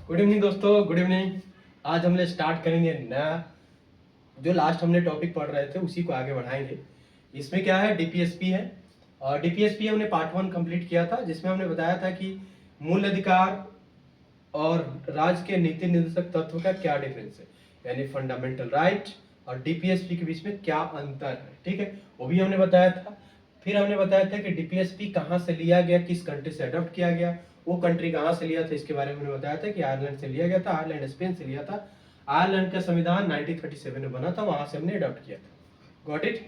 Good evening दोस्तों, good evening. आज हम लोग स्टार्ट करेंगे नया, जो लास्ट हमने टॉपिक पढ़ रहे थे उसी को आगे बढ़ाएंगे। इसमें क्या है, डीपीएसपी है। और डीपीएसपी हमने पार्ट 1 कंप्लीट किया था, जिसमें हमने बताया था कि मूल अधिकार और राज्य के नीति निर्देशक तत्व का क्या डिफरेंस है, यानी फंडामेंटल राइट और डीपीएसपी के बीच में क्या अंतर है। ठीक है, वो भी हमने बताया था। फिर हमने बताया था कि डीपीएसपी कहाँ से लिया गया, किस कंट्री से अडॉप्ट किया गया, वो कंट्री कहाँ से लिया था, इसके बारे में हमने बताया था कि आयरलैंड से लिया गया था, आयरलैंड स्पेन से लिया था। आयरलैंड का संविधान 1937 में बना था, वहां से हमने अडॉप्ट किया था। Got it.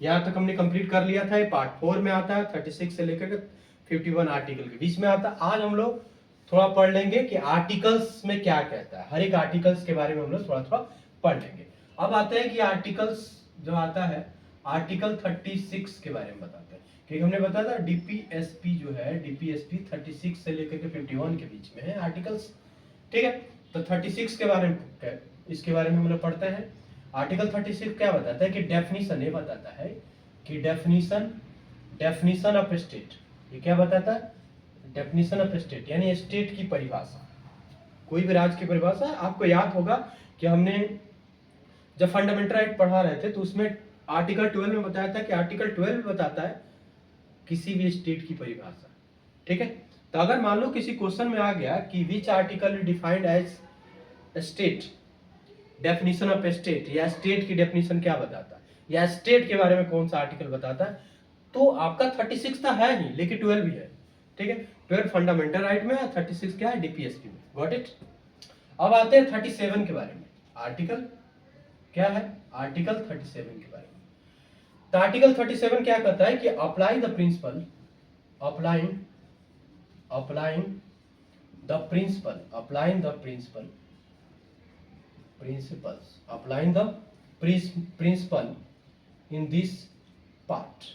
यहाँ तक हमने कंप्लीट कर लिया था। ये पार्ट 4 में आता है, 36 से लेकर के 51 आर्टिकल के बीच में आता है। आज हम लोग थोड़ा पढ़ लेंगे कि आर्टिकल्स में क्या कहता है, हर एक आर्टिकल्स के बारे में हम लोग थोड़ा थोड़ा पढ़ लेंगे। अब आते हैं कि आर्टिकल्स जो आता है, आर्टिकल 36 के बारे में बताते हैं। क्योंकि हमने बताया था डीपीएसपी जो है, डीपीएसपी 36 से लेकर के 51 के बीच में है आर्टिकल्स। ठीक है, तो 36 के बारे में, इसके बारे में हम लोग पढ़ते हैं। आर्टिकल 36 क्या बताता है कि डेफिनेशन, ये बताता है कि डेफिनेशन ऑफ स्टेट। ये क्या बताता है? डेफिनेशन ऑफ स्टेट, यानी स्टेट की परिभाषा, कोई भी राज्य की परिभाषा। आपको याद होगा कि हमने जब फंडामेंटल राइट पढ़ा रहे थे तो उसमें आर्टिकल 12 में बताया था कि आर्टिकल 12 बताता है किसी भी स्टेट की परिभाषा। ठीक है, तो अगर मान लो किसी क्वेश्चन में आ गया कि which article defined as state, definition of state, या स्टेट की डेफिनेशन क्या बताता है, या स्टेट के बारे में कौन सा आर्टिकल बताता है, तो आपका 36 तो है ही, लेकिन 12 भी है। ठीक है, 12 फंडामेंटल राइट में है, 36 क्या है, डीपीएसपी में। Got it. अब आते हैं 37 के बारे में। आर्टिकल क्या है? आर्टिकल 37 के बारे में। तो आर्टिकल 37 क्या कहता है कि apply the principle, applying applying the principle, applying the principle, principles, applying the principle in this parts।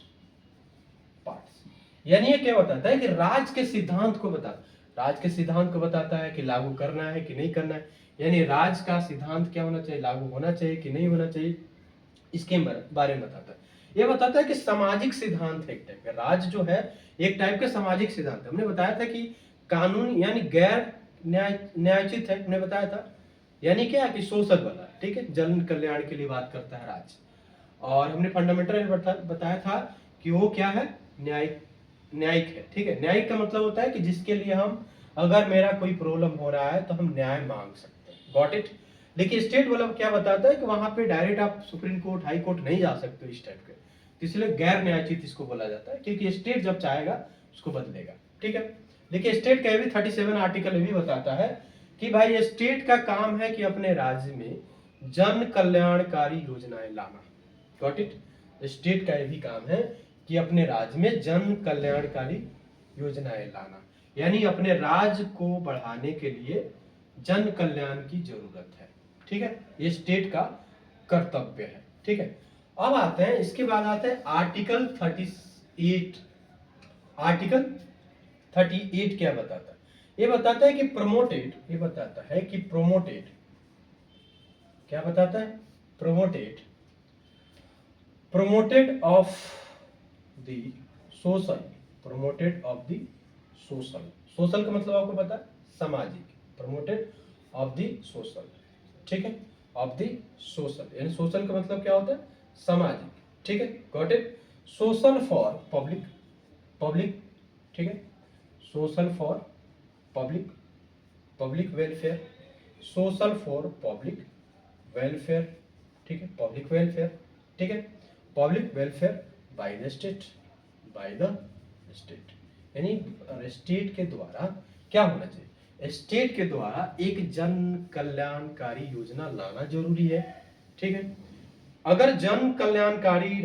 यानी ये क्या बताता है कि राज के सिद्धांत को बताता है कि लागू करना है कि नहीं करना है, यानी राज का सिद्धांत क्या होना चाहिए, लागू होना चाहिए कि नहीं होना चाहिए, इसके बारे में बताता है। ये बताता है कि सामाजिक सिद्धांत है एक टाइप का, राज जो है एक टाइप का सामाजिक सिद्धांत है। हमने बताया था कि कानून यानी गैर न्यायोचित है, हमने बताया था, यानी क्या कि सोशल वाला। ठीक है, जन कल्याण के लिए बात करता है राज। और हमने फंडामेंटल बताया था कि वो क्या है, न्यायिक है। ठीक है, न्यायिक का मतलब होता है कि जिसके लिए हम, अगर मेरा कोई प्रॉब्लम हो रहा है तो हम न्याय मांग सकते हैं। Got it. लेकिन स्टेट वाला क्या बताता है कि वहां पे डायरेक्ट आप सुप्रीम कोर्ट, हाई कोर्ट नहीं जा सकते इस टाइप के, तो इसलिए गैर न्यायोचित इसको बोला जाता है, क्योंकि स्टेट जब चाहेगा उसको बदलेगा। ठीक है, देखिए स्टेट का भी 37 आर्टिकल भी बताता है कि भाई स्टेट का काम है कि अपने राज्य में जन कल्याणकारी योजनाएं लाना। Got it. स्टेट का ये भी काम है कि अपने राज्य में जन कल्याणकारी योजनाएं लाना, यानी अपने राज्य को बढ़ाने के लिए जन कल्याण की जरूरत है। ठीक है, ये स्टेट का कर्तव्य है। ठीक है, अब आते हैं, इसके बाद आते हैं आर्टिकल 38। आर्टिकल 38 क्या बताता है? ये बताता है कि प्रमोटेड, ये बताता है कि प्रमोटेड, क्या बताता है? Promoted, promoted of the social, promoted of the social. Social का मतलब आपको पता है, सामाजिक। Promoted of the social. ठीक है, ऑफ द सोशल, यानी सोशल का मतलब क्या होता है, सामाजिक। ठीक है, got it. Social for public, public. ठीक है, social for public, public welfare, social for public welfare. ठीक है, पब्लिक वेलफेयर। ठीक है, public welfare by the state, by the state, यानी स्टेट के द्वारा क्या होना चाहिए, स्टेट के द्वारा एक जन कल्याणकारी योजना लाना जरूरी है। ठीक है, अगर जन कल्याणकारी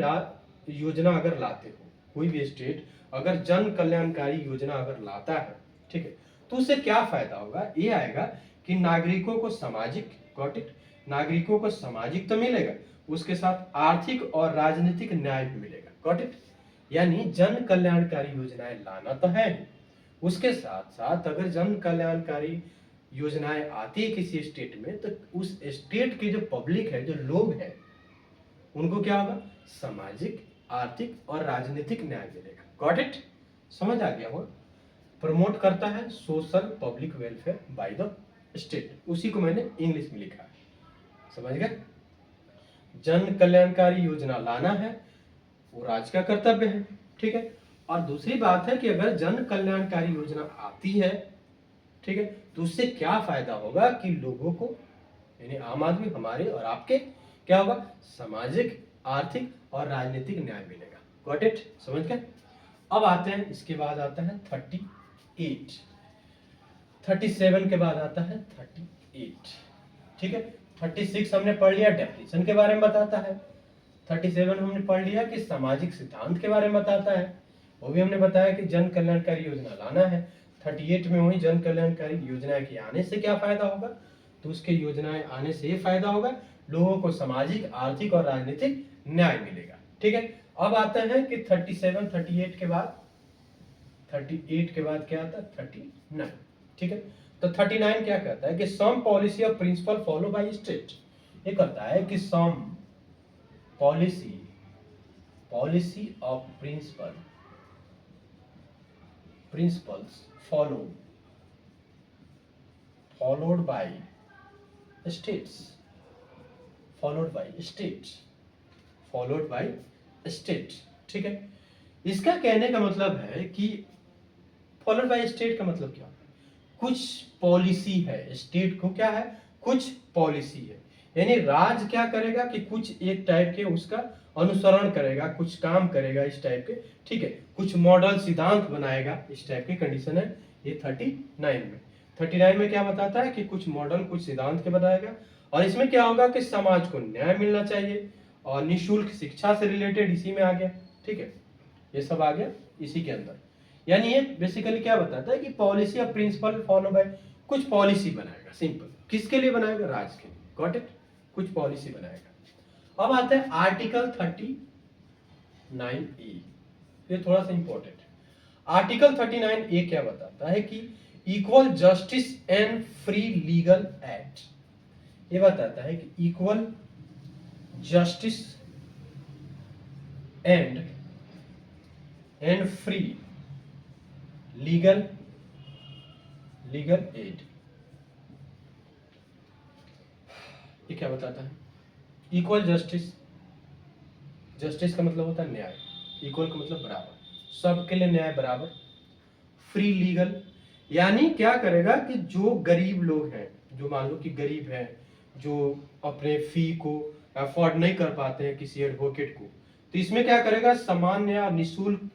योजना अगर लाते हो, कोई भी स्टेट अगर जन कल्याणकारी योजना अगर लाता है, ठीक है, तो उससे क्या फायदा होगा, ये आएगा कि नागरिकों को सामाजिक, गॉट इट, नागरिकों को सामाजिक तो मिलेगा, उसके साथ आर्थिक और राजनीतिक न्याय भी मिलेगा। गॉट इट, यानी जन कल्याणकारी योजनाएं लाना तो है, उसके साथ साथ अगर जन कल्याणकारी योजनाएं आती है किसी स्टेट में, तो उस स्टेट के जो पब्लिक है, जो लोग हैं, उनको क्या होगा, सामाजिक, आर्थिक और राजनीतिक न्याय मिलेगा। गॉट इट, समझ आ गया हो? प्रमोट करता है social public welfare by the state, उसी को मैंने इंग्लिश में लिखा है, समझ गए। जन कल्याणकारी योजना लाना है वो राज्य का कर्तव्य है, ठीक है। और दूसरी बात है कि अगर जन कल्याणकारी योजना आती है, ठीक है, तो उससे क्या फायदा होगा कि लोगों को, यानी आम आदमी, हमारे और आपके क्या होगा, सामाजिक, आर्थिक और राजनीतिक न्याय मिलेगा। गॉट इट, समझ गए। अब आते हैं, इसके बाद आता है 38, 37 के बाद आता है 38, ठीक है। 36 हमने पढ़ लिया, डेफिनेशन के बारे में बताता है। 37 हमने पढ़ लिया कि सामाजिक सिद्धांत के बारे में बताता है, वो भी हमने बताया कि जन कल्याणकारी योजना लाना है। 38 में वही जन कल्याणकारी योजना के आने से क्या फायदा होगा, तो उसके योजनाएं आने से ये फायदा होगा, लोगों को सामाजिक, आर्थिक और राजनीतिक न्याय मिलेगा, ठीक है। अब आता है कि 37, 38 के बाद, 38 के बाद क्या आता है, 39, ठीक है। तो 39 क्या कहता है कि some policy of principle follow by state, ये कहता है कि some policy of principles followed by states, ठीक है। इसका कहने का मतलब है कि फॉलोड बाय स्टेट का मतलब क्या है, कुछ पॉलिसी है, स्टेट को क्या है, कुछ पॉलिसी है, यानी राज्य क्या करेगा कि कुछ एक टाइप के उसका अनुसरण करेगा, कुछ काम करेगा इस टाइप के, ठीक है, कुछ मॉडल सिद्धांत बनाएगा, इस टाइप की कंडीशन है ये 39 में। 39 में क्या बताता है कि कुछ मॉडल, कुछ सिद्धांत के बताएगा, और इसमें क्या होगा कि समाज को न्याय मिलना चाहिए, और निःशुल्क शिक्षा से रिलेटेड इसी में आ गया, ठीक है, ये सब आ गया इसी के अंदर। यानी ये बेसिकली क्या बताता है कि policy of principle follow bye, कुछ पॉलिसी बनाएगा, सिंपल, किसके लिए बनाएगा, राज्य के लिए, गॉट इट, कुछ पॉलिसी बनाएगा। अब आता है आर्टिकल 39A, ये थोड़ा सा इंपॉर्टेंट है। आर्टिकल 39A क्या बताता है कि equal justice and free legal act, ये बताता है कि equal justice and free legal aid, ये क्या बताता है, इक्वल जस्टिस का मतलब होता है न्याय, इक्वल का मतलब बराबर, सबके लिए न्याय बराबर। फ्री लीगल यानी क्या करेगा कि जो गरीब लोग हैं, जो मान लो कि गरीब हैं, जो अपने फी को अफोर्ड नहीं कर पाते हैं किसी एडवोकेट को, तो इसमें क्या करेगा, सामान्य या निःशुल्क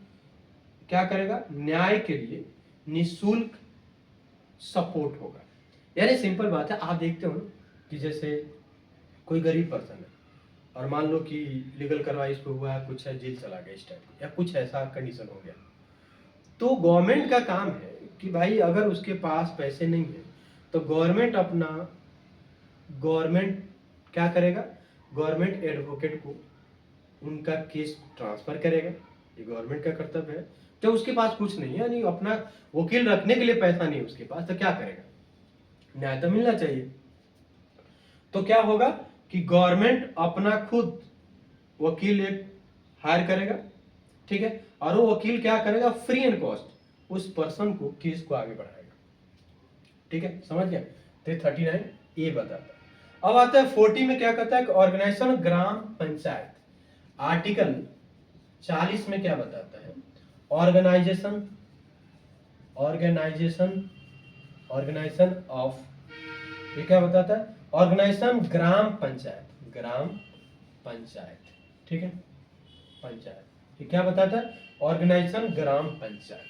क्या करेगा, न्याय के लिए निःशुल्क सपोर्ट होगा। यानी सिंपल बात है, आप देखते हो कि जैसे कोई गरीब पर्सन है और मान लो कि लीगल करवाई इस पे हुआ है, कुछ है, जेल चला गया इस टाइप, या कुछ ऐसा कंडीशन हो गया, तो गवर्नमेंट का काम है कि भाई अगर उसके पास पैसे नहीं है तो गवर्नमेंट क्या करेगा, गवर्नमेंट एडवोकेट को उनका केस ट्रांसफर करेगा, ये गवर्नमेंट का कर्तव्य है। तो उसके पास कुछ नहीं है, यानी अपना वकील रखने के लिए पैसा नहीं है उसके पास, तो क्या करेगा, न्याय तो मिलना चाहिए। तो क्या होगा कि गवर्नमेंट अपना खुद वकील एक हायर करेगा, ठीक है, और वो वकील क्या करेगा, फ्री एंड कॉस्ट उस पर्सन को, केस को आगे बढ़ाएगा, ठीक है, समझ गया। तो 39 ये बताता है। अब आता है 40 में क्या कहता है कि ऑर्गेनाइजेशन ग्राम पंचायत, आर्टिकल 40 में क्या बताता है, ऑर्गेनाइजेशन ऑफ, ये क्या बताता है, ऑर्गेनाइजेशन ग्राम पंचायत, ठीक है, पंचायत, ये क्या बताता है, ऑर्गेनाइजेशन ग्राम पंचायत,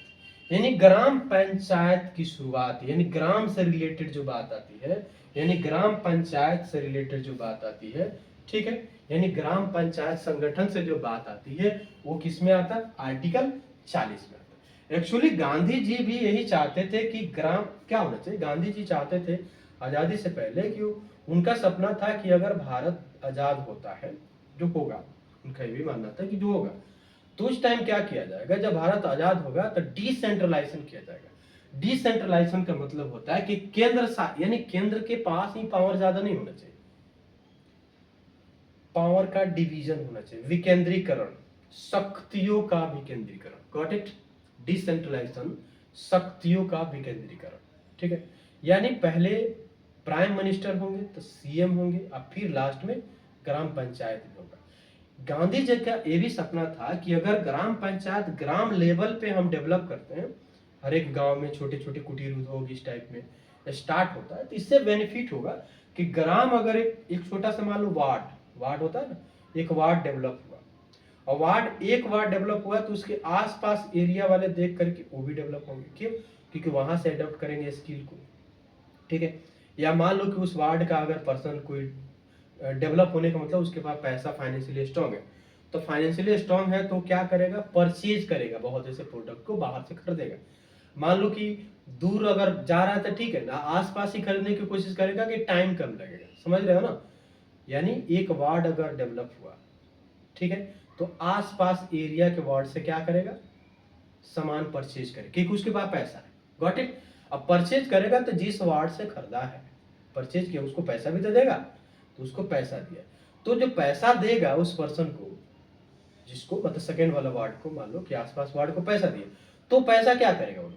यानी ग्राम पंचायत की शुरुआत, यानी ग्राम से रिलेटेड जो बात आती है, यानी ग्राम पंचायत से रिलेटेड जो बात आती है, ठीक है, यानी ग्राम पंचायत संगठन से जो बात आती है वो किस में आता है, आर्टिकल 40 में आता है। एक्चुअली गांधी जी भी यही चाहते थे कि ग्राम क्या होना चाहिए, गांधी जी चाहते थे आजादी से पहले कि उनका सपना था कि अगर भारत आजाद होता है, जो होगा, उनका ये भी मानना था कि जो होगा, तो उस टाइम क्या किया जाएगा, जब भारत आजाद होगा तो डिसेंट्रलाइजेशन किया जाएगा। डिसेंट्रलाइजेशन का मतलब होता है कि यानी केंद्र के पास ही पावर ज्यादा नहीं होना चाहिए, पावर का डिवीजन होना चाहिए, विकेंद्रीकरण, शक्तियों का विकेंद्रीकरण, गॉट इट, डिसेंट्रलाइजेशन, शक्तियों का विकेंद्रीकरण, ठीक है। यानी पहले प्राइम मिनिस्टर होंगे तो सीएम होंगे, और फिर लास्ट में ग्राम पंचायत भी होगा। गांधी जी का ये भी सपना था कि अगर ग्राम पंचायत ग्राम लेवल पे हम डेवलप करते हैं, हर एक गांव में छोटे छोटे कुटीर उद्योग इस टाइप में स्टार्ट होता है, तो इससे बेनिफिट होगा कि ग्राम अगर एक छोटा सा मान लो वार्ड होता है ना, एक वार्ड डेवलप हुआ, और एक वार्ड डेवलप हुआ तो उसके आसपास एरिया वाले देख करके वो भी डेवलप होंगे। क्यों? क्योंकि वहां से अडॉप्ट करेंगे स्किल को। ठीक है, या मान लो कि उस वार्ड का अगर पर्सन कोई डेवलप होने का मतलब उसके पास पैसा फाइनेंशियली स्ट्रांग है, तो फाइनेंशियली स्ट्रांग है तो क्या करेगा, परचेज करेगा, बहुत ऐसे प्रोडक्ट को बाहर से खरीदेगा। मान लो कि दूर अगर जा रहा है तो ठीक है ना, आसपास ही खरीदने की कोशिश करेगा कि टाइम कम लगेगा। समझ रहे हो ना? यानी एक वार्ड अगर डेवलप हुआ, ठीक है, तो आसपास एरिया के वार्ड से क्या करेगा, सामान परचेज करेगा, क्योंकि उसके पास पैसा है। Got it? अब परचेज करेगा तो जिस वार्ड से खरीदा है, परचेज किया, उसको पैसा भी तो देगा, तो उसको पैसा दिया, तो जो पैसा देगा उस पर्सन को, जिसको मतलब सेकेंड वाला वार्ड को, मान लो कि आसपास वार्ड को पैसा दिया, तो पैसा क्या करेगा, वो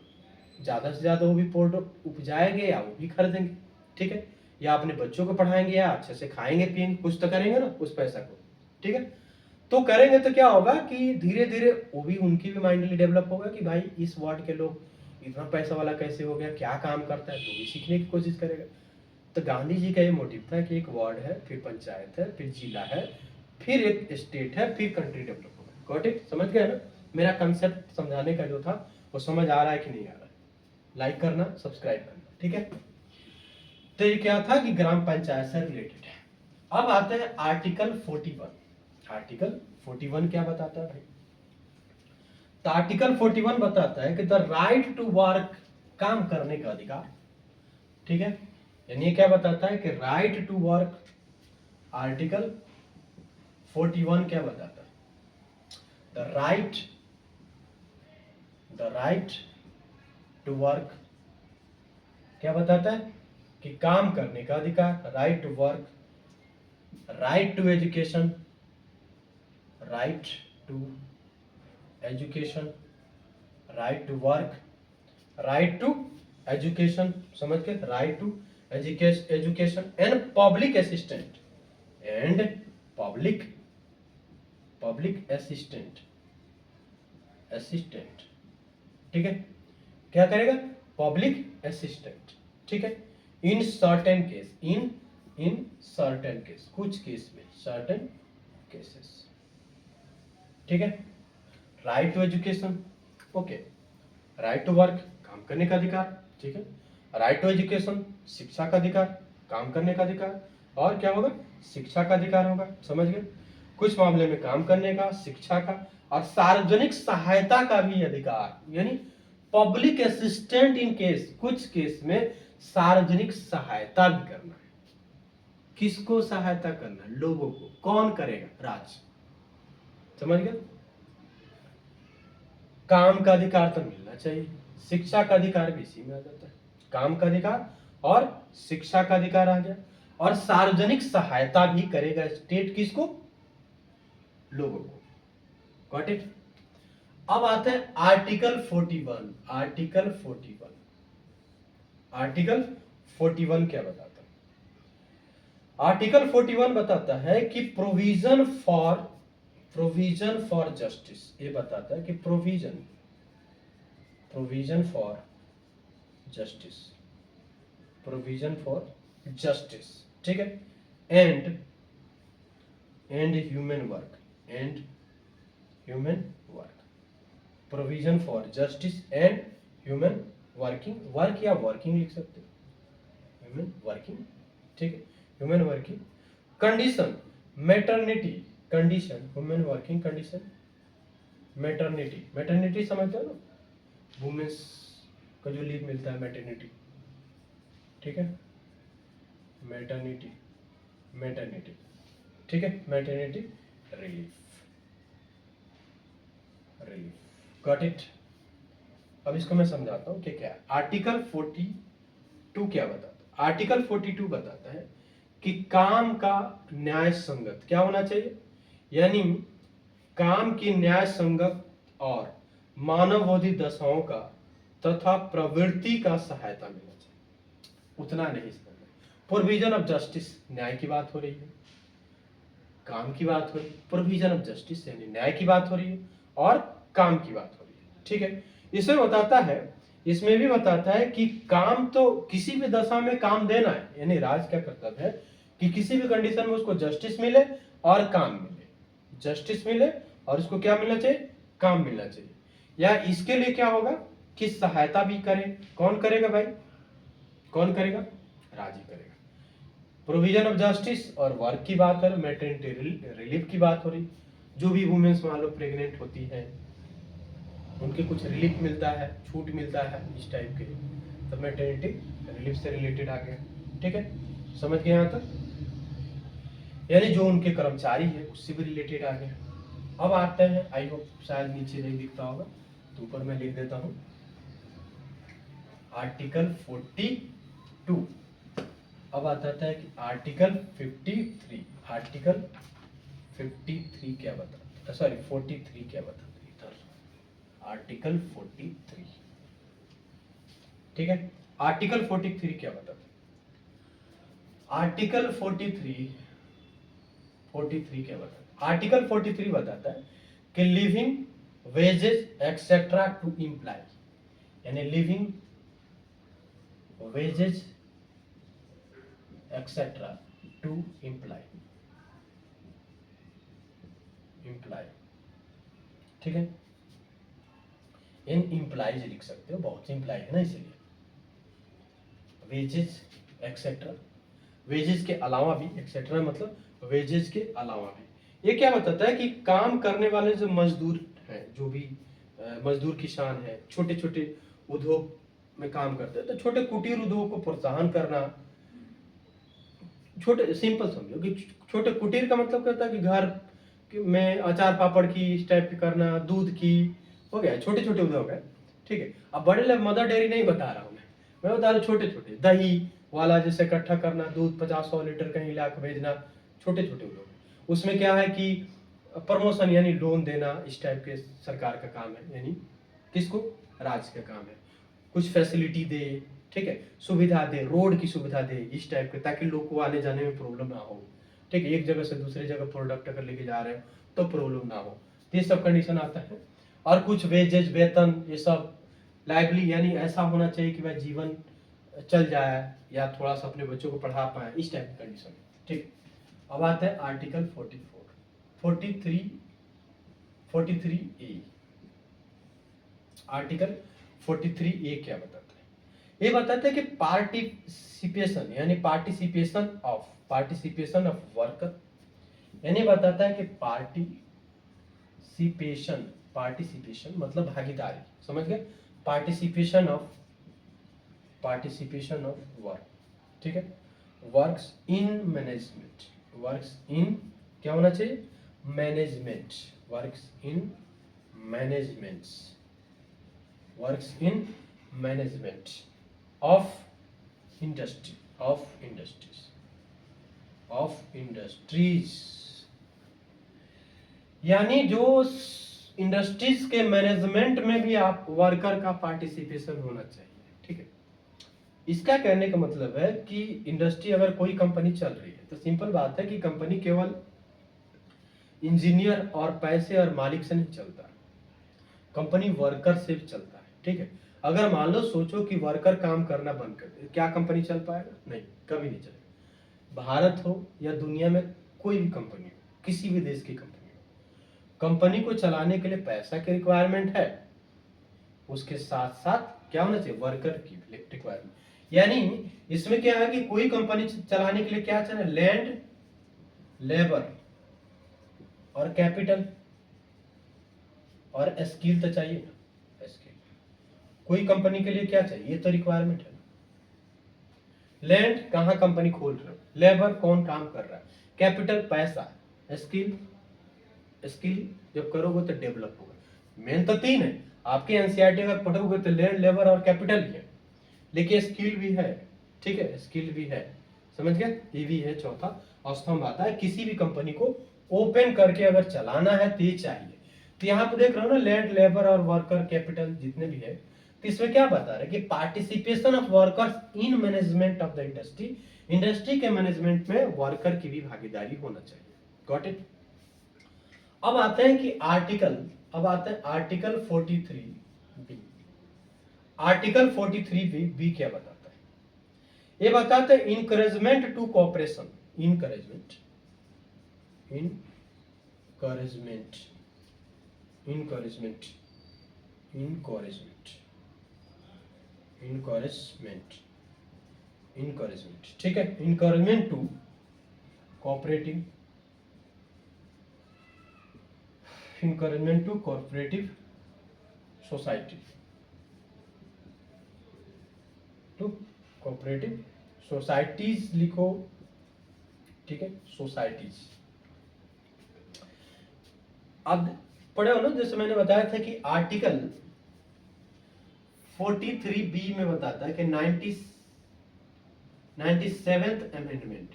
ज्यादा से ज्यादा वो भी प्रोडक्ट उपजाएंगे या वो भी खरीदेंगे। ठीक है, या अपने बच्चों को पढ़ाएंगे या अच्छे से खाएंगे पिएंगे, कुछ तो करेंगे ना उस पैसा को। ठीक है, तो करेंगे तो क्या होगा कि धीरे धीरे वो भी, उनकी भी माइंडली डेवलप होगा कि भाई इस वार्ड के लोग इतना पैसा वाला कैसे हो गया, क्या काम करता है, तो भी सीखने की कोशिश करेगा। तो गांधी जी का ये मोटिव था कि एक वार्ड है, फिर पंचायत है, फिर जिला है, फिर एक स्टेट है, फिर कंट्री डेवलप होगा। Got it? समझ गए ना? मेरा कंसेप्ट समझाने का जो था वो समझ आ रहा है कि नहीं आ रहा है? लाइक करना, सब्सक्राइब करना। ठीक है, तो ये क्या था कि ग्राम पंचायत से रिलेटेड है। अब आते हैं आर्टिकल 41। आर्टिकल 41 क्या बताता है भाई? तो आर्टिकल 41 बताता है कि द राइट टू वर्क, काम करने का अधिकार। ठीक है, यानी क्या बताता है कि राइट टू वर्क। आर्टिकल 41 क्या बताता है? द राइट टू वर्क क्या बताता है कि काम करने का अधिकार, right to work, right to education, right to education, right to work, right to education, समझ के, right to education and public assistant, and public assistant. ठीक है, क्या करेगा, पब्लिक असिस्टेंट। ठीक है, in certain case, in certain case, कुछ case में, सर्टेन केसेस। ठीक है, right to education, okay, right to work, काम करने का अधिकार। ठीक है, राइट टू एजुकेशन, शिक्षा का अधिकार, काम करने का अधिकार, और क्या होगा, शिक्षा का अधिकार होगा। समझ गए? कुछ मामले में काम करने का, शिक्षा का, और सार्वजनिक सहायता का भी अधिकार, यानी पब्लिक असिस्टेंट इन केस, कुछ केस में सार्वजनिक सहायता भी करना है। किसको सहायता करना है? लोगों को। कौन करेगा? राज्य। समझ गए? काम का अधिकार तो मिलना चाहिए, शिक्षा का अधिकार भी इसी में आ जाता है। काम का अधिकार और शिक्षा का अधिकार आ गया, और सार्वजनिक सहायता भी करेगा स्टेट, किसको? लोगों को। Got it? अब आते हैं आर्टिकल 41। आर्टिकल 41 क्या बताता है? आर्टिकल 41 बताता है कि प्रोविजन फॉर जस्टिस, ये बताता है कि प्रोविजन फॉर जस्टिस, ठीक है, and human work, provision for justice and human work या वर्किंग लिख सकते हो, ह्यूमन वर्किंग। ठीक है, human working condition, maternity condition, human working condition, maternity समझते हो ना, वुमेन्स का जो लीव मिलता है, मैटरनिटी। ठीक है, मैटरनिटी, ठीक है, मैटरनिटी रिलीफ। Got it? अब इसको मैं समझाता हूं कि क्या है। आर्टिकल 42 क्या बताता है? आर्टिकल 42 बताता है कि काम का न्याय संगत क्या होना चाहिए, यानी काम की न्याय संगत और मानववादी दशाओं का तथा प्रवृत्ति का सहायता मिलना चाहिए। उतना नहीं समझना, प्रोविजन ऑफ जस्टिस, न्याय की बात हो रही है, काम की बात हो रही है, प्रोविजन ऑफ जस्टिस यानी न्याय की बात हो रही है और काम की बात हो रही है, ठीक है। इसमें बताता है, इसमें भी बताता है कि काम तो किसी भी दशा में काम देना है, यानी राज क्या कर्तव्य है कि किसी भी कंडीशन में उसको जस्टिस मिले और काम मिले, जस्टिस मिले और उसको क्या मिलना चाहिए, काम मिलना चाहिए। या इसके लिए क्या होगा कि सहायता भी करे, कौन करेगा भाई, कौन करेगा, राज ही करेगा। प्रोविजन ऑफ जस्टिस और वर्क की बात है, मैटरनिटी रिलीफ की बात हो रही, जो भी वुमेन्स मान लो प्रेग्नेंट होती हैं उनके कुछ रिलीफ मिलता है, छूट मिलता है इस टाइप के, तो मैटरनिटी रिलीफ से रिलेटेड आ गया, ठीक है, समझ गए यहाँ तक। यानी जो उनके कर्मचारी है उससे भी रिलेटेड आ गया। अब आते हैं, आई होप शायद नीचे नहीं दिखता होगा तो ऊपर मैं लिख देता हूँ, आर्टिकल 42। अब आता है कि आर्टिकल 53, आर्टिकल 53 क्या बताता है, सॉरी 43 क्या बताता है, इधर आर्टिकल 43, ठीक है। आर्टिकल 43 क्या बताता है, आर्टिकल 43 क्या बताता है, आर्टिकल 43 बताता है कि living wages etcetera to employee, यानी living wages etcetera to employee, ठीक है। इन इम्प्लाइज लिख सकते हो, बहुत से इम्प्लाई है ना, इसलिए वेजेस एक्सेट्रा, वेजेस के अलावा भी, एक्सेट्रा मतलब वेजेस के अलावा भी। ये क्या बताता है कि काम करने वाले जो मजदूर हैं, जो भी मजदूर किसान है, छोटे छोटे उद्योग में काम करते हैं, तो छोटे कुटीर उद्योग को प्रोत्साहन करना, छोटे सिंपल समझो कि छोटे कुटीर का मतलब क्या होता है कि घर में अचार पापड़ की इस टाइप की करना, दूध की, हो गया, छोटे छोटे उद्योग है, ठीक है। अब बड़े लेवल मदर डेयरी नहीं बता रहा हूँ मैं बता रहा हूँ छोटे छोटे, दही वाला जैसे इकट्ठा करना, दूध 50-100 लीटर कहीं ला के भेजना, छोटे छोटे उद्योग। उसमें क्या है कि प्रमोशन यानी लोन देना, इस टाइप के सरकार का काम है, यानी किसको, राज्य का काम है, कुछ फैसिलिटी दे, ठीक है, सुविधा दे, रोड की सुविधा दे इस टाइप के, ताकि लोग को आने जाने में प्रॉब्लम ना हो, ठीक है, एक जगह से दूसरी जगह प्रोडक्ट अगर लेके जा रहे हो तो प्रॉब्लम ना हो, ये सब कंडीशन आता है। और कुछ वेजेज, वेतन, ये सब लाइवली, यानी ऐसा होना चाहिए कि भाई जीवन चल जाए या थोड़ा सा अपने बच्चों को पढ़ा पाए, इस टाइप की कंडीशन, ठीक। अब आता है आर्टिकल 43 ए। आर्टिकल 43 ए क्या बताता है, ये बताता है कि पार्टिसिपेशन, यानी पार्टिसिपेशन ऑफ वर्कर, यानी बताता है कि पार्टिसिपेशन मतलब भागीदारी, समझ गए, पार्टिसिपेशन ऑफ वर्क, ठीक है, works in management, works in क्या होना चाहिए, management, works in management of industries, यानी जो इंडस्ट्रीज के मैनेजमेंट में भी आप वर्कर का पार्टिसिपेशन होना चाहिए, ठीक है। इसका कहने का मतलब है कि इंडस्ट्री अगर कोई कंपनी चल रही है तो सिंपल बात है कि कंपनी केवल इंजीनियर और पैसे और मालिक से नहीं चलता, कंपनी वर्कर से भी चलता है, ठीक है। अगर मान लो सोचो कि वर्कर काम करना बंद कर दे, क्या कंपनी चल पाएगा, नहीं, कभी नहीं चलेगा। भारत हो या दुनिया में कोई भी कंपनी हो, किसी भी देश की कंपनी हो, कंपनी को चलाने के लिए पैसा की रिक्वायरमेंट है, उसके साथ साथ क्या होना चाहिए, वर्कर की रिक्वायरमेंट। यानी इसमें क्या है कि कोई कंपनी चलाने के लिए क्या चाहिए, लैंड, लेबर और कैपिटल और स्किल तो चाहिए ना, स्किल। कोई कंपनी के लिए क्या चाहिए, ये तो रिक्वायरमेंट है। लैंड, कहाँ कंपनी खोल रहे हो, लेबर, कौन काम कर रहा है, कैपिटल, पैसा, स्किल जब करोगे तो डेवलप होगा। मेन तो 3 है, आपके एनसीईआरटी अगर पढ़ोगे तो लैंड, लेबर और कैपिटल ही है, लेकिन स्किल भी है, ठीक है, स्किल भी है, समझ गए, ये भी है चौथा। और स्तंभ आता है किसी भी कंपनी को ओपन करके अगर चलाना है तो ये चाहिए। तो यहाँ पे देख रहे हो ना, लैंड, लेबर और वर्कर कैपिटल जितने भी है, तो इसमें क्या बता रहे हैं कि participation of workers in management of the industry, industry के मैनेजमेंट में वर्कर की भी भागीदारी होना चाहिए। Got it. अब आते हैं कि आर्टिकल 43 बी। आर्टिकल 43 बी क्या बताता है? ये बताता है इनकरेजमेंट टू कोऑपरेशन, इनकरेजमेंट ठीक है, encouragement to cooperative, encouragement to cooperative society, to cooperative societies लिखो, ठीक है, सोसाइटीज। अब पढ़े हो ना, जैसे मैंने बताया था कि आर्टिकल 43 बी में बताता है कि 97th अमेंडमेंट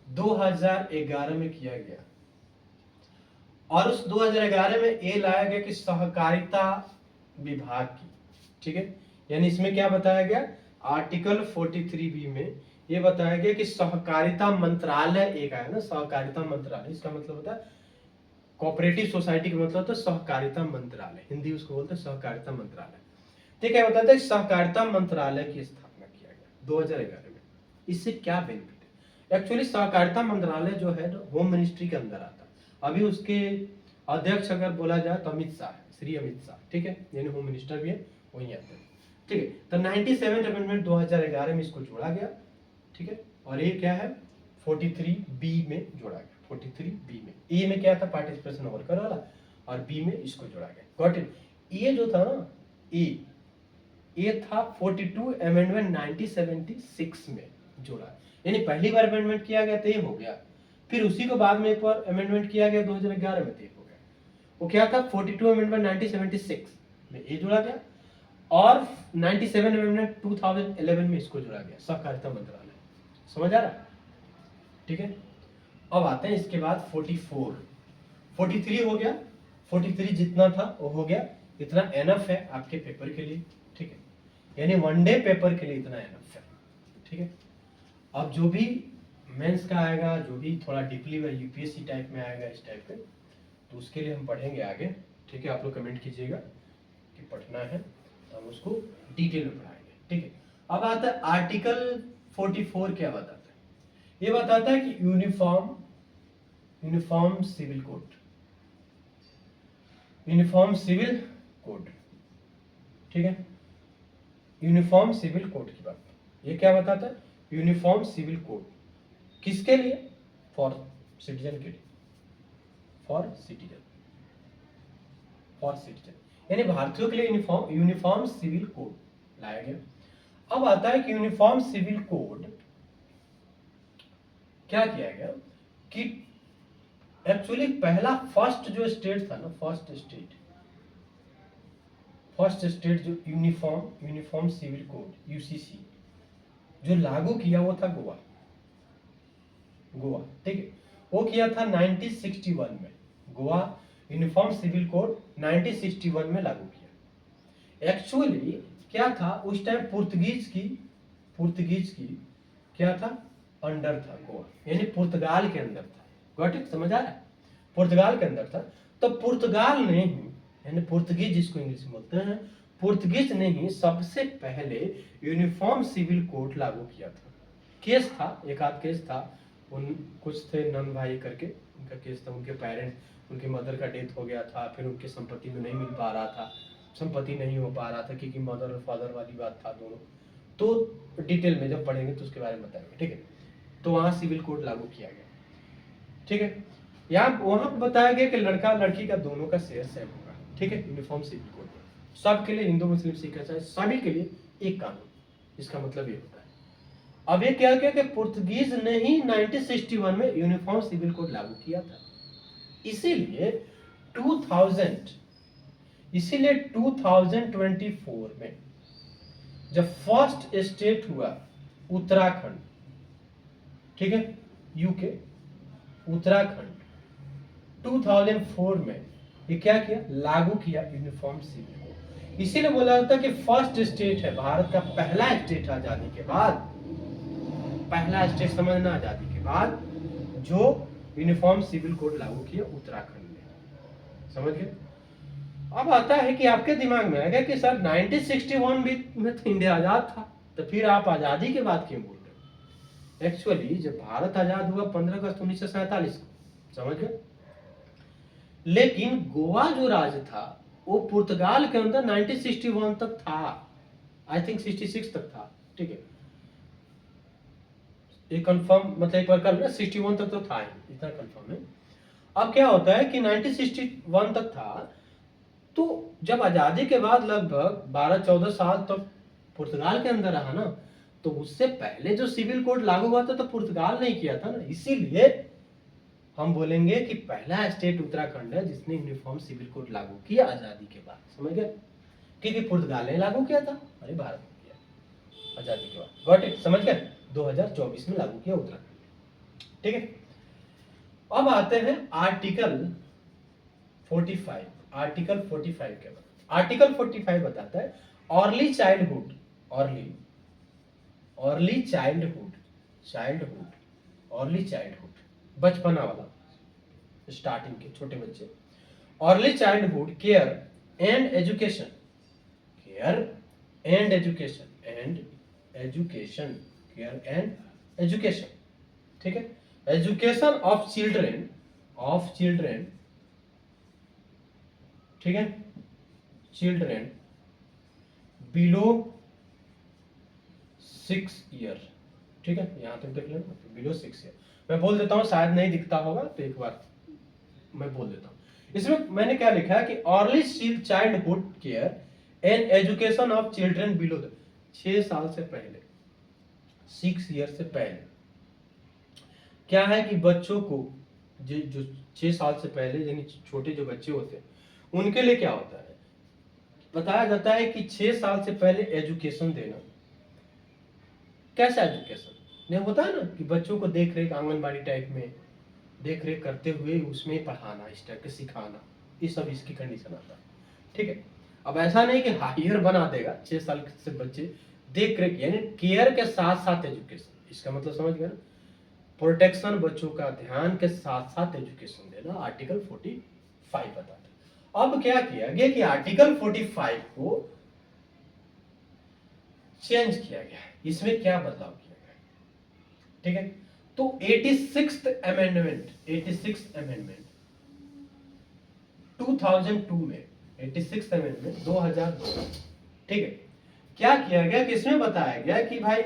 2011 में किया गया, और उस 2011 में ये लाया गया कि सहकारिता विभाग की, ठीक है, यानी इसमें क्या बताया गया, आर्टिकल 43 बी में ये बताया गया कि सहकारिता मंत्रालय एक आया ना, सहकारिता मंत्रालय, इसका मतलब होता है कोऑपरेटिव सोसाइटी का मतलब होता है सहकारिता मंत्रालय, हिंदी उसको बोलते हैं सहकारिता मंत्रालय। ठीक है, बताते हैं सहकारिता मंत्रालय की स्थापना किया गया 2011 में। इससे क्या बेनिफिट है? एक्चुअली सहकारिता मंत्रालय जो है ना होम मिनिस्ट्री के अंदर आता है। अभी उसके अध्यक्ष अगर बोला जाए तो अमित शाह है, श्री अमित शाह, ठीक है, यानी होम मिनिस्टर भी है, वही आते हैं। ठीक है, तो 97 अमेंडमेंट 2011 में इसको जोड़ा गया, ठीक है, और ये क्या है 43 बी में जोड़ा गया। 43 बी में ए में क्या था, पार्टिसिपेशन वर्कर वाला, और बी में इसको जोड़ा गया। Got it. ये जो था ना ये था 42 अमेंडमेंट 1976 में जोड़ा, यानी पहली बार अमेंडमेंट किया गया तो ये हो गया, फिर उसी को बाद में एक बार अमेंडमेंट किया गया 2011 में तो हो गया। वो क्या था 42 अमेंडमेंट 1976 में ये जोड़ा गया, और 97 अमेंडमेंट 2011 में इसको जोड़ा गया, सहकारिता मंत्रालय। समझ आ रहा? ठीक है, अब आते हैं इसके बाद 43 हो गया, 43 जितना था वो हो गया, इतना एनफ है आपके पेपर के लिए, ठीक है, यानी वनडे पेपर के लिए इतना एनफ है, ठीक है। अब जो भी मेंस का आएगा, जो भी थोड़ा डीपली यूपीएससी टाइप में आएगा इस टाइप पे, तो उसके लिए हम पढ़ेंगे आगे, ठीक है। आप लोग कमेंट कीजिएगा कि पढ़ना है तो हम उसको डिटेल में पढ़ाएंगे, ठीक है। अब आता है आर्टिकल 44 क्या बताता है? ये बताता है कि uniform civil code, uniform civil code, ठीक है, यूनिफॉर्म सिविल कोड की बात। ये क्या बताता है? यूनिफॉर्म सिविल कोड किसके लिए? फॉर सिटीजन के लिए, फॉर सिटीजन, यानी भारतीयों के लिए यूनिफॉर्म सिविल कोड लाया गया। अब आता है कि यूनिफॉर्म सिविल कोड क्या किया गया कि एक्चुअली पहला फर्स्ट जो स्टेट था ना, फर्स्ट स्टेट जो यूनिफॉर्म सिविल कोड यूसीसी जो लागू किया वो था गोवा, ठीक है, वो किया था 1961 में। गोवा यूनिफॉर्म सिविल कोड 1961 में लागू किया। एक्चुअली क्या था उस टाइम पुर्तगीज की क्या था, अंडर था गोवा, यानी पुर्तगाल के अंदर था। Got it? समझ आ रहा है? पुर्तगाल के अंदर था, तो पुर्तगाल ने ही, यानी पुर्तगीज जिसको इंग्लिश में बोलते हैं, पुर्तगीज ने ही सबसे पहले यूनिफॉर्म सिविल कोड लागू किया था। केस था, एक आध केस था, उन कुछ थे नन भाई करके, उनका केस था, उनके पेरेंट, उनके मदर का डेथ हो गया था, फिर उनके संपत्ति में नहीं मिल पा रहा था, संपत्ति नहीं हो पा रहा था क्योंकि मदर और फादर वाली बात था दोनों। तो डिटेल में जब पढ़ेंगे तो उसके बारे में बताएंगे, ठीक है। तो वहां सिविल कोड लागू किया गया, ठीक है। यहाँ वहां बताया गया कि लड़का लड़की का दोनों का शेयर सेम होगा, ठीक है, यूनिफॉर्म सिविल कोड में सबके लिए, हिंदू मुस्लिम सिख ईसाई सभी के लिए एक कानून। इसका मतलब ये होता है। अब ये क्या किया कि पुर्तगीज ने ही 1961 में यूनिफॉर्म सिविल कोड लागू किया था। इसीलिए 2024 में जब फर्स्ट स्टेट हुआ उत्तराखंड, ठीक है, यूके उत्तराखंड 2004 में ये क्या किया, लागू किया यूनिफॉर्म सिविल कोड। इसीलिए बोला जाता है कि फर्स्ट स्टेट है, भारत का पहला स्टेट आजादी के बाद, पहला स्टेट समझना आजादी के बाद जो यूनिफॉर्म सिविल कोड लागू किया उत्तराखंड ने। समझ गए। अब आता है कि आपके दिमाग में आएगा कि सर 1961 भी में तो इंडिया आजाद था, तो फिर आप आजादी के बाद क्यों बोल रहे हो। एक्चुअली जब भारत आजाद हुआ 15 अगस्त 1947 को, समझ गए। लेकिन गोवा जो राज्य था वो पुर्तगाल के अंदर 1961 तक था, आई थिंक 66 तक था, ठीक है। ये कंफर्म मतलब एक बार कर लो, 61 तक तो था ही, इतना कंफर्म है। अब क्या होता है कि 1961 तक था, तो जब आजादी के बाद लगभग 12-14 साल तक पुर्तगाल के अंदर रहा ना, तो उससे पहले जो सिविल कोड लागू हुआ था तो पुर्तगाल नहीं किया था ना, इसीलिए हम बोलेंगे कि पहला स्टेट उत्तराखंड है जिसने यूनिफॉर्म सिविल कोड लागू किया आजादी के बाद। समझ गए, क्योंकि पुर्तगाल ने लागू किया था, अरे भारत ने किया आजादी के बाद। गॉट इट, समझ गए। 2024 में लागू किया उत्तराखंड, ठीक है। अब आते हैं आर्टिकल 45। आर्टिकल 45 के बाद, आर्टिकल 45 बताता है early childhood, early childhood, early childhood, बचपना वाला, स्टार्टिंग के छोटे बच्चे। Early childhood care and education, care and education, care and education, ठीक है। एजुकेशन ऑफ चिल्ड्रेन, ठीक है, चिल्ड्रेन बिलो 6 ईयर, ठीक है, यहां तक देख लेना, बिलो 6 ईयर। मैं बोल देता हूं, शायद नहीं दिखता होगा तो एक बार मैं बोल देता हूं। इसमें मैंने क्या लिखा है कि early childhood care and education of children below 6 साल से पहले, 6 ईयर से पहले क्या है कि बच्चों को जो 6 साल से पहले यानी छोटे जो बच्चे होते हैं उनके लिए क्या होता है, बताया जाता है कि 6 साल से पहले एजुकेशन देना। कैसा एजुकेशन नहीं होता है ना कि बच्चों को देख रेख आंगनबाड़ी टाइप में देख रेख करते हुए उसमें पढ़ाना, इस टाइप के सिखाना, ये सब इसकी कंडीशन आता है, ठीक है। अब ऐसा नहीं कि हायर बना देगा, 6 साल से बच्चे देख रेख यानी केयर के साथ साथ एजुकेशन, इसका मतलब समझ गए ना, प्रोटेक्शन, बच्चों का ध्यान के साथ साथ एजुकेशन देना, आर्टिकल 45 बताता है। अब क्या किया गया कि आर्टिकल 45 को चेंज किया गया, इसमें क्या बदलाव किया गया, ठीक है। तो 86th अमेंडमेंट, 86th अमेंडमेंट 2002 में, 86th अमेंडमेंट 2002, ठीक है। क्या किया गया कि इसमें बताया गया कि भाई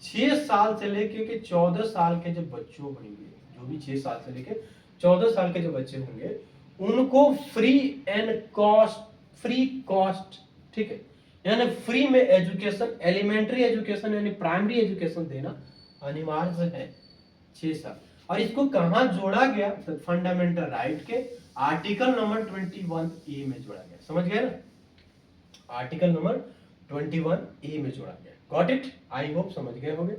6 साल से लेके के 14 साल के जो बच्चों होंगे, जो भी 6 साल से लेके 14 साल के जो बच्चे होंगे उनको फ्री कॉस्ट, ठीक है, यानी फ्री में एजुकेशन, एलिमेंट्री एजुकेशन यानी प्राइमरी एजुकेशन देना अनिवार्य है 6 साल। और इसको कहां जोड़ा गया, तो फंडामेंटल राइट के आर्टिकल नंबर 21A में जोड़ा गया। समझ गए ना, आर्टिकल नंबर 21A में जोड़ा गया। गॉट इट, आई होप समझ गए होंगे।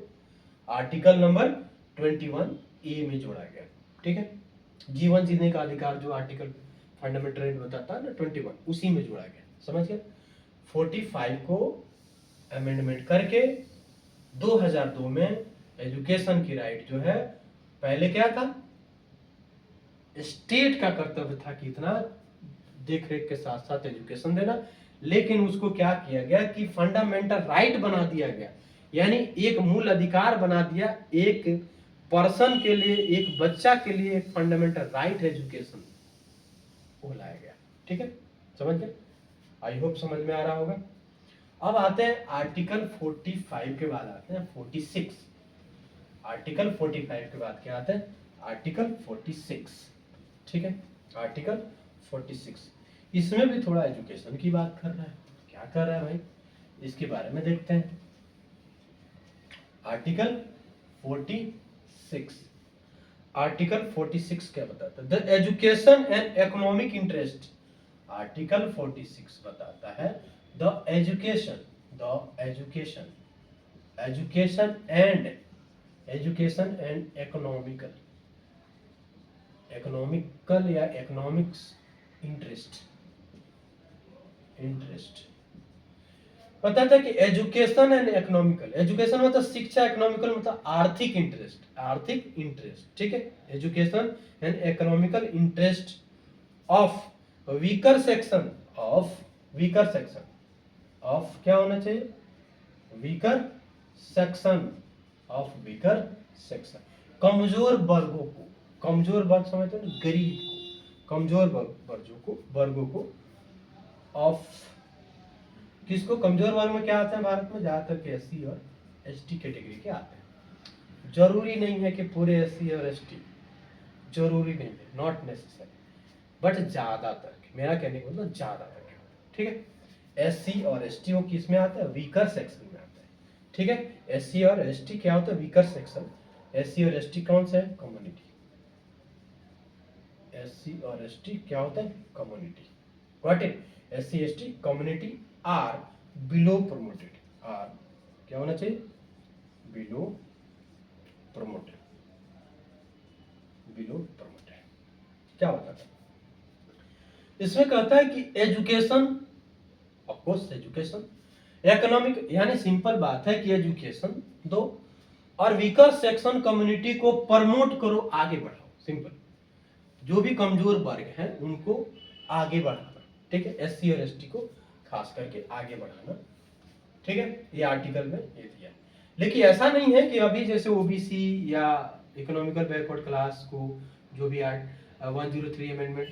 आर्टिकल नंबर 21A में जोड़ा गया, ठीक है। जीवन जीने का अधिकार जो आर्टिकल फंडामेंटल राइट बताता है ना 21, उसी में जोड़ा गया। समझ गए। 45 को अमेंडमेंट करके 2002 में एजुकेशन की राइट जो है, पहले क्या था, स्टेट का कर्तव्य था कि इतना देख रेख के साथ साथ एजुकेशन देना, लेकिन उसको क्या किया गया कि फंडामेंटल राइट बना दिया गया, यानी एक मूल अधिकार बना दिया, एक पर्सन के लिए, एक बच्चा के लिए एक फंडामेंटल राइट एजुकेशन वो लाया गया, ठीक है। समझ गए, आई होप समझ में आ रहा होगा। अब आते हैं आर्टिकल 45 के बाद आते हैं 46। आर्टिकल 45 के बाद क्या आता है, आर्टिकल 46, ठीक है। आर्टिकल 46 इसमें भी थोड़ा एजुकेशन की बात कर रहा है। क्या कर रहा है भाई, इसके बारे में देखते हैं। आर्टिकल 46, आर्टिकल 46 क्या बताता है, the education and economic interest. Article 46 बताता है द एजुकेशन एंड इकोनॉमिकल या इकोनॉमिक्स इंटरेस्ट, इंटरेस्ट पता था कि एजुकेशन एंड इकोनॉमिकल, एजुकेशन मतलब शिक्षा, इकोनॉमिकल मतलब आर्थिक इंटरेस्ट, आर्थिक इंटरेस्ट, ठीक है। Education and economical interest of weaker section, of weaker section, of क्या होना चाहिए, weaker section, of weaker section, कमजोर वर्गों को, कमजोर वर्ग समझते हो ना, गरीब को, कमजोर वर्गों को ऑफ, किसको, कमजोर वर्ग में क्या आते हैं भारत में, ज्यादातर के एससी और एसटी कैटेगरी के आते हैं। जरूरी नहीं है कि पूरे एससी और एसटी, जरूरी नहीं है, नॉट नेसेसरी, बट ज्यादातर के, मेरा कहने का मतलब ज्यादातर के, ठीक है। एससी और एसटी वो किस में आता है, वीकर सेक्शन में आता है, ठीक है। एससी और एसटी क्या होता है, वीकर सेक्शन। एससी और एसटी कौन सा है, कम्युनिटी। एससी और एसटी क्या होता है, community, got it. SC ST community are below promoted, are क्या होना चाहिए, बिलो प्रमोटेड, बिलो प्रमोटेड। क्या होता है इसमें, कहता है कि education, of course education, economic, यानी सिंपल बात है कि एजुकेशन दो और वीकर सेक्शन कम्युनिटी को प्रमोट करो, आगे बढ़ाओ, सिंपल। जो भी कमजोर वर्ग हैं उनको आगे बढ़ाना, ठीक है। एससी और एसटी को खास करके आगे बढ़ाना, ठीक है। ये आर्टिकल में ये दिया, लेकिन ऐसा नहीं है कि अभी जैसे ओबीसी या इकोनॉमिकल बैकवर्ड क्लास को जो भी 103 अमेंडमेंट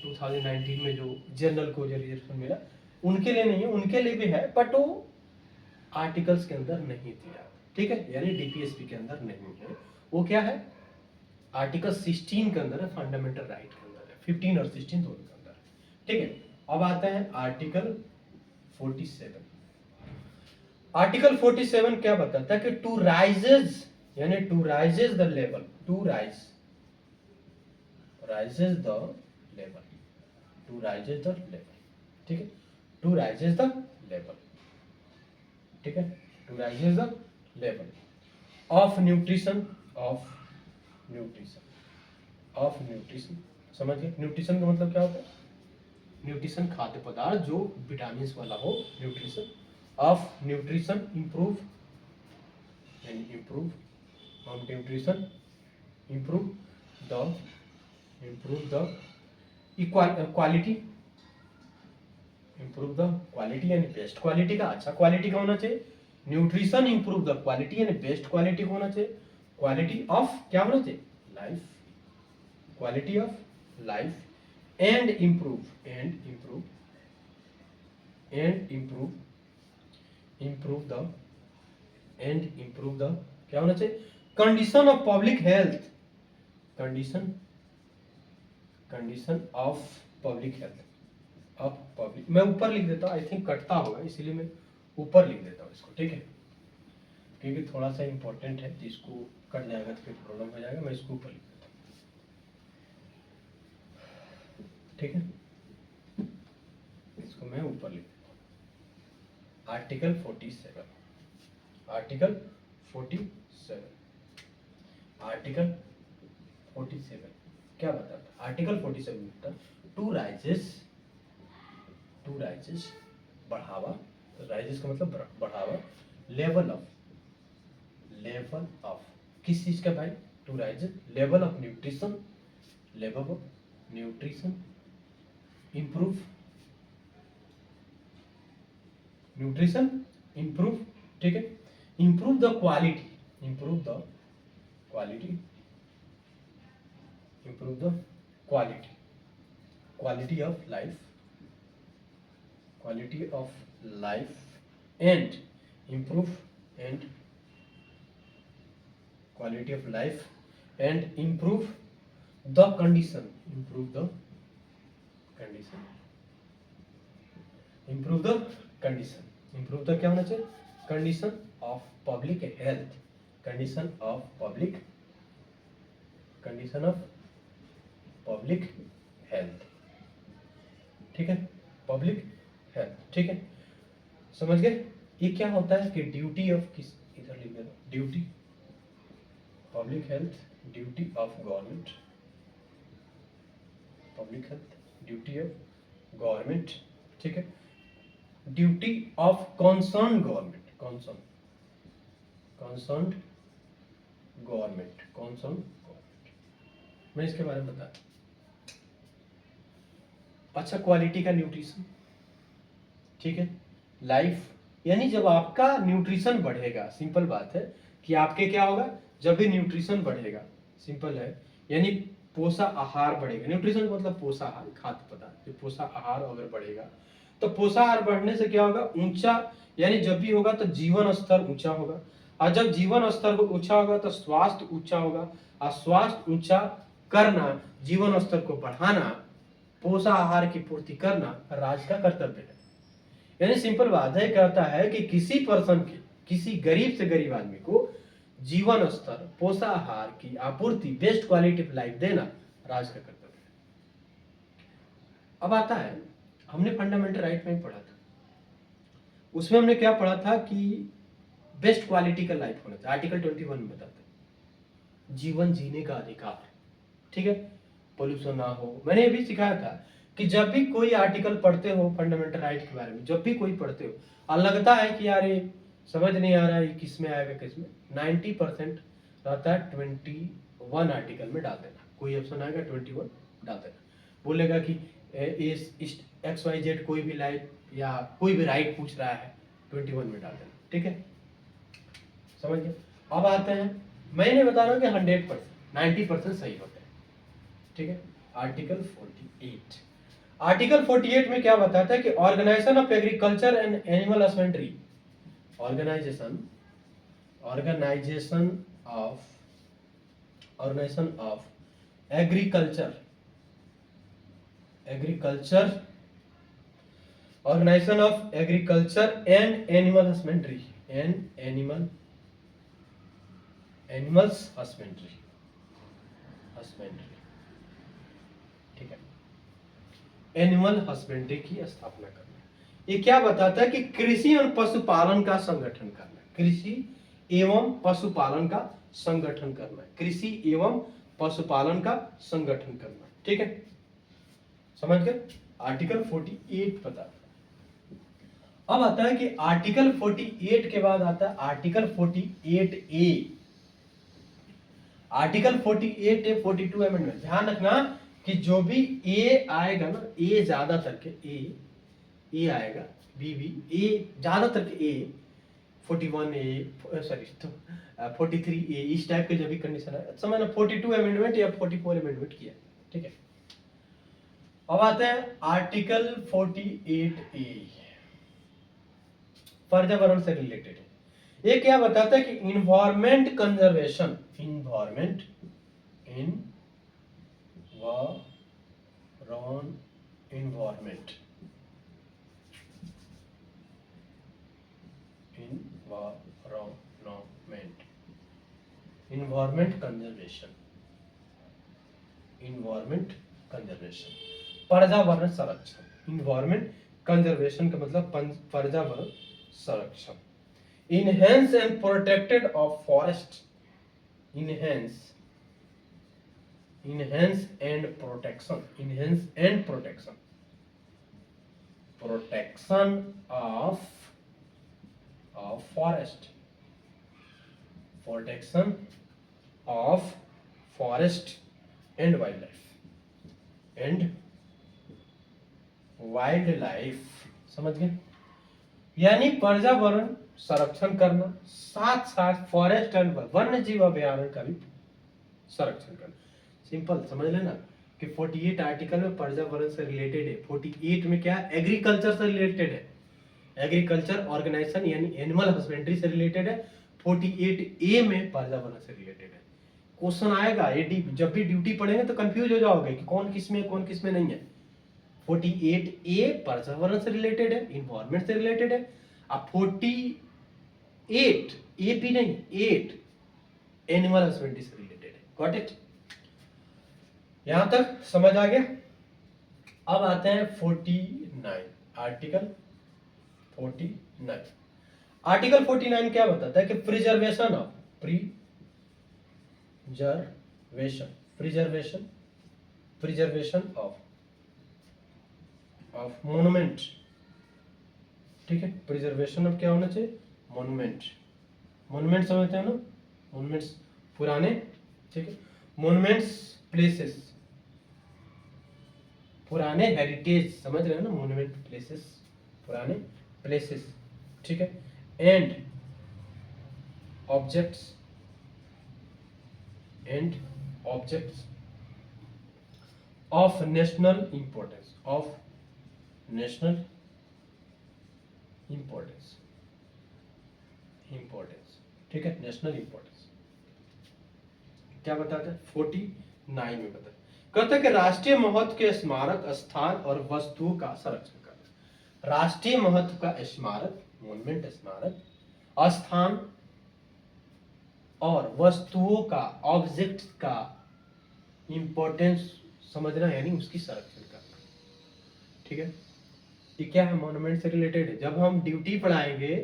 2019 में जो जनरल को जो रिजर्वेशन मिला, उनके लिए नहीं है, उनके लिए भी है, बट वो आर्टिकल्स के अंदर नहीं दिया, ठीक है, यानी डीपीएसपी के अंदर नहीं है। वो क्या है, आर्टिकल 16 के अंदर है, फंडामेंटल राइट के अंदर है, 15 और 16 दोनों के अंदर है, ठीक है। अब आता है आर्टिकल 47। आर्टिकल 47 क्या बताता है कि टू राइजेज, यानी to raises the level, to raises the level, to raises the level, ठीक है, टू राइजेज द लेवल, ठीक है, to raises the level of nutrition, of nutrition, of nutrition, समझिए न्यूट्रिशन का मतलब क्या होता है, न्यूट्रिशन खाद्य पदार्थ जो विटामिन वाला हो, न्यूट्रिशन ऑफ न्यूट्रिशन, इंप्रूव, यानी improve of nutrition, improve the, improve the quality, improve the quality, यानी बेस्ट क्वालिटी का, अच्छा क्वालिटी का होना चाहिए। न्यूट्रिशन इंप्रूव द क्वालिटी, यानी बेस्ट क्वालिटी होना चाहिए। क्वालिटी ऑफ क्या होना चाहिए, life, quality of life, and improve, and improve, and improve, improve the, and improve the क्या होना चाहिए, condition of public health, condition, condition of public health, of public, मैं ऊपर लिख देता हूँ, आई थिंक कटता होगा इसलिए मैं ऊपर लिख देता हूँ इसको, ठीक है, क्योंकि थोड़ा सा इंपॉर्टेंट है, तो इसको कट जाएगा तो फिर प्रॉब्लम हो जाएगा, मैं इसको ऊपर लिख देता हूँ, ठीक है, इसको मैं ऊपर लिख देता हूँ। आर्टिकल 47, आर्टिकल 47, आर्टिकल 47 क्या बताता, आर्टिकल 47 बताता टू राइजेस, टू राइजेस बढ़ावा, राइजेस का मतलब बढ़ावा, लेवल ऑफ, लेवल ऑफ किस चीज का भाई, to raises level of nutrition, level of nutrition, improve nutrition, improve, ठीक है, improve the quality, improve the quality, improve the quality, quality of life, quality of life, and improve, and quality of life, and improve the condition, improve the condition, improve the condition, improve the क्या होना चाहिए, condition of public health, condition of public, condition of public health, ठीक है, public health, ठीक है, समझ गए। ये क्या होता है कि ड्यूटी ऑफ किस, इधर लिख देना, duty public health, duty of government, public health duty of government, ठीक है, duty of concern government, concern government, मैं इसके बारे में बता। अच्छा, क्वालिटी का न्यूट्रिशन, ठीक है, लाइफ, यानी जब आपका न्यूट्रिशन बढ़ेगा, सिंपल बात है कि आपके क्या होगा, जब भी न्यूट्रिशन बढ़ेगा, सिंपल है, यानी पोषा आहार बढ़ेगा। न्यूट्रिशन मतलब पोषा आहार, खाद्य पदार्थ, जो पोषा आहार अगर बढ़ेगा तो पोषा आहार बढ़ने से क्या होगा, ऊंचा, यानी जब भी होगा तो जीवन स्तर ऊंचा होगा, और जब जीवन स्तर ऊंचा होगा तो स्वास्थ्य ऊंचा होगा, और स्वास्थ्य ऊंचा करना, जीवन स्तर को बढ़ाना, पोषा आहार की पूर्ति करना राज्य का कर्तव्य है। यानी सिंपल बात है, कहता है कि किसी पर्सन के, किसी गरीब से गरीब आदमी को जीवन स्तर, पोषाहार की आपूर्ति, बेस्ट क्वालिटी ऑफ लाइफ देना राज्य का कर्तव्य है। अब आता है, हमने फंडामेंटल राइट में पढ़ा था, उसमें हमने क्या पढ़ा था कि बेस्ट क्वालिटी का लाइफ होना चाहिए। आर्टिकल 21 में बताता है जीवन जीने का अधिकार, ठीक है, पोल्यूशन ना हो। मैंने ये भी सिखाया था कि जब भी कोई आर्टिकल पढ़ते हो फंडामेंटल राइट के बारे में, जब भी कोई पढ़ते हो और लगता है कि यार ये समझ नहीं आ रहा है, किस में आएगा किस में, 90% रहता है 21 आर्टिकल में डाल देना। कोई ऑप्शन आएगा 21 डाल देना, बोलेगा कि इस XYZ कोई भी लाइफ या कोई भी राइट पूछ रहा है 21 में डाल देना, ठीक है, समझ गए। अब आते हैं, मैंने बता रहा हूँ कि 100% 90% सही होते हैं, ठीक है। आर्टिकल 48, आर्टिकल 48 में क्या बताता है कि organisation of agriculture and animal husbandry, organisation of agriculture, organisation of agriculture and animal husbandry, animals husbandry, ठीक है, एनिमल हस्बेंड्री की स्थापना करना। ये क्या बताता है कि कृषि एवं पशुपालन का संगठन करना, कृषि एवं पशुपालन का संगठन करना, कृषि एवं पशुपालन का संगठन करना, ठीक है, समझ गए। आर्टिकल 48 बताता है। अब आता है कि आर्टिकल 48 के बाद आता है article 48A, article 48A 42 amendment. ध्यान रखना कि जो भी ए आएगा ना, ए ज्यादातर के ए आएगा, बी ए ज्यादातर के ए, 41A सॉरी तो 43A, इस टाइप के जब भी कंडीशन है समझ ना, 42 अमेंडमेंट या 44 अमेंडमेंट किया, ठीक है। अब आते हैं आर्टिकल 48A, पर्यावरण से रिलेटेड है। ये क्या बताता है कि इन्वायरमेंट कंजर्वेशन, इन्वायरमेंट कंजर्वेशन, पर्यावरण संरक्षण। इन्वायरमेंट कंजर्वेशन का मतलब पर्यावरण संरक्षण। Enhance and protected of forest, enhance and protection of forest, and wild life, समझ गए। यानी पर्यावरण संरक्षण करना, साथ साथ फॉरेस्ट एंड वन्य जीव अभयारण्य का भी संरक्षण करना। सिंपल समझ लेना कि 48 आर्टिकल में पर्यावरण से रिलेटेड है, 48 में क्या एग्रीकल्चर से रिलेटेड है, एग्रीकल्चर ऑर्गेनाइजेशन यानी एनिमल हस्बेंड्री से रिलेटेड है, 48A में पर्यावरण से रिलेटेड है। क्वेश्चन आएगा, ये जब भी ड्यूटी पढ़ेंगे तो कंफ्यूज हो जाओगे कि कौन किस में नहीं है। 48A पर्यावरण से रिलेटेड है, इन्वायरमेंट से रिलेटेड है, अब 48 AP नहीं 8 एनिमल हस्बेंड्री से रिलेटेड है। गॉट इट, यहां तक समझ आ गया। अब आते हैं 49, आर्टिकल 49। आर्टिकल 49 क्या बताता है कि प्रिजर्वेशन ऑफ ऑफ मोनुमेंट, ठीक है, प्रिजर्वेशन ऑफ क्या होना चाहिए, मोनुमेंट, मोनुमेंट समझते हैं ना, मोनुमेंट्स पुराने, ठीक है, मोनुमेंट्स प्लेसेस, पुराने हेरिटेज, समझ रहे हो ना, मोनुमेंट प्लेसेस, पुराने प्लेसेस, ठीक है, and objects, and objects of national importance, of national importance, importance, ठीक है, नेशनल इंपॉर्टेंस क्या बताता है 49 में बताता है, कहता है कि राष्ट्रीय महत्व के स्मारक, स्थान और वस्तुओं का संरक्षण करना, राष्ट्रीय महत्व का स्मारक, मोनुमेंट स्मारक, स्थान और वस्तुओं का, ऑब्जेक्ट्स का इंपॉर्टेंस समझना, यानी उसकी संरक्षण करना, ठीक है। ये क्या है, मोनुमेंट से रिलेटेड है। जब हम ड्यूटी पढ़ाएंगे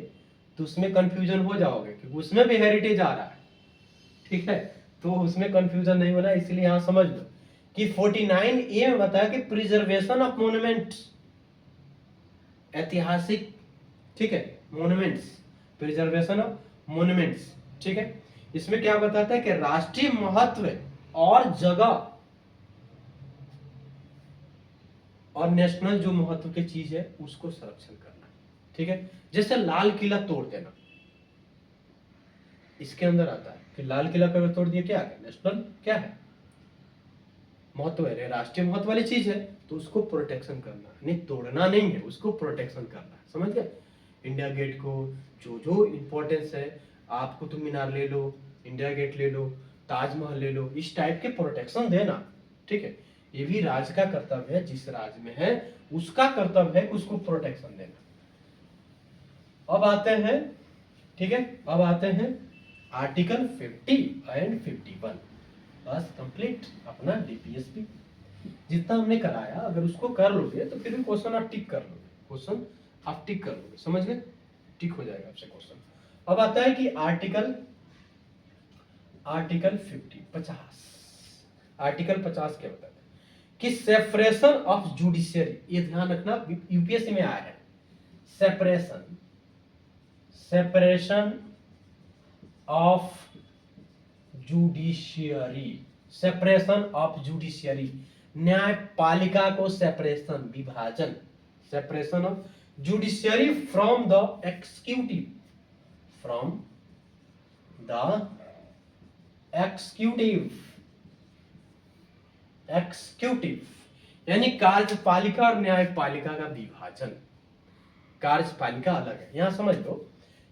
तो उसमें कंफ्यूजन हो जाओगे क्योंकि उसमें भी हेरिटेज आ रहा है, ठीक है, तो उसमें कंफ्यूजन नहीं होना, इसलिए यहां समझ लो कि 49A में बताया कि प्रिजर्वेशन ऑफ मोनुमेंट, ऐतिहासिक, ठीक है, मोनुमेंट्स, प्रिजर्वेशन ऑफ मोनुमेंट्स, ठीक है, इसमें क्या बताता है कि राष्ट्रीय महत्व और जगह और नेशनल जो महत्व की चीज है उसको संरक्षण करना, ठीक है, जैसे लाल किला तोड़ देना, इसके अंदर आता है कि लाल किला का तोड़ दिया, क्या है, नेशनल क्या है, महत्व है, राष्ट्रीय महत्व वाली चीज है, तो उसको प्रोटेक्शन करना, नहीं तोड़ना नहीं है, उसको प्रोटेक्शन करना, समझ गए। इंडिया गेट को जो जो इंपॉर्टेंस है, आप कुतुब मीनार ले लो, इंडिया गेट ले लो, ताजमहल ले लो, इस टाइप के प्रोटेक्शन देना, ठीक है, ये भी राज्य का कर्तव्य है, जिस राज्य में है उसका कर्तव्य है कि उसको प्रोटेक्शन देना। अब आते हैं, ठीक है, अब आते हैं आर्टिकल 50 एंड 51, बस कंप्लीट अपना डीपीएसपी जितना हमने कराया, अगर उसको कर लोगे तो फिर भी क्वेश्चन आप टिक कर लोगे, क्वेश्चन आप टिक कर लोगे, समझ गए, टिक हो जाएगा आपसे क्वेश्चन। अब आता है कि आर्टिकल 50, आर्टिकल 50 क्या बताता है कि सेपरेशन ऑफ जुडिशियरी, ये ध्यान रखना, यूपीएससी में आया है, separation of judiciary, separation of judiciary, न्यायपालिका को सेपरेशन, विभाजन, separation of judiciary from the executive, from the executive यानी कार्यपालिका और न्यायपालिका का विभाजन, कार्यपालिका अलग है। यहां समझ लो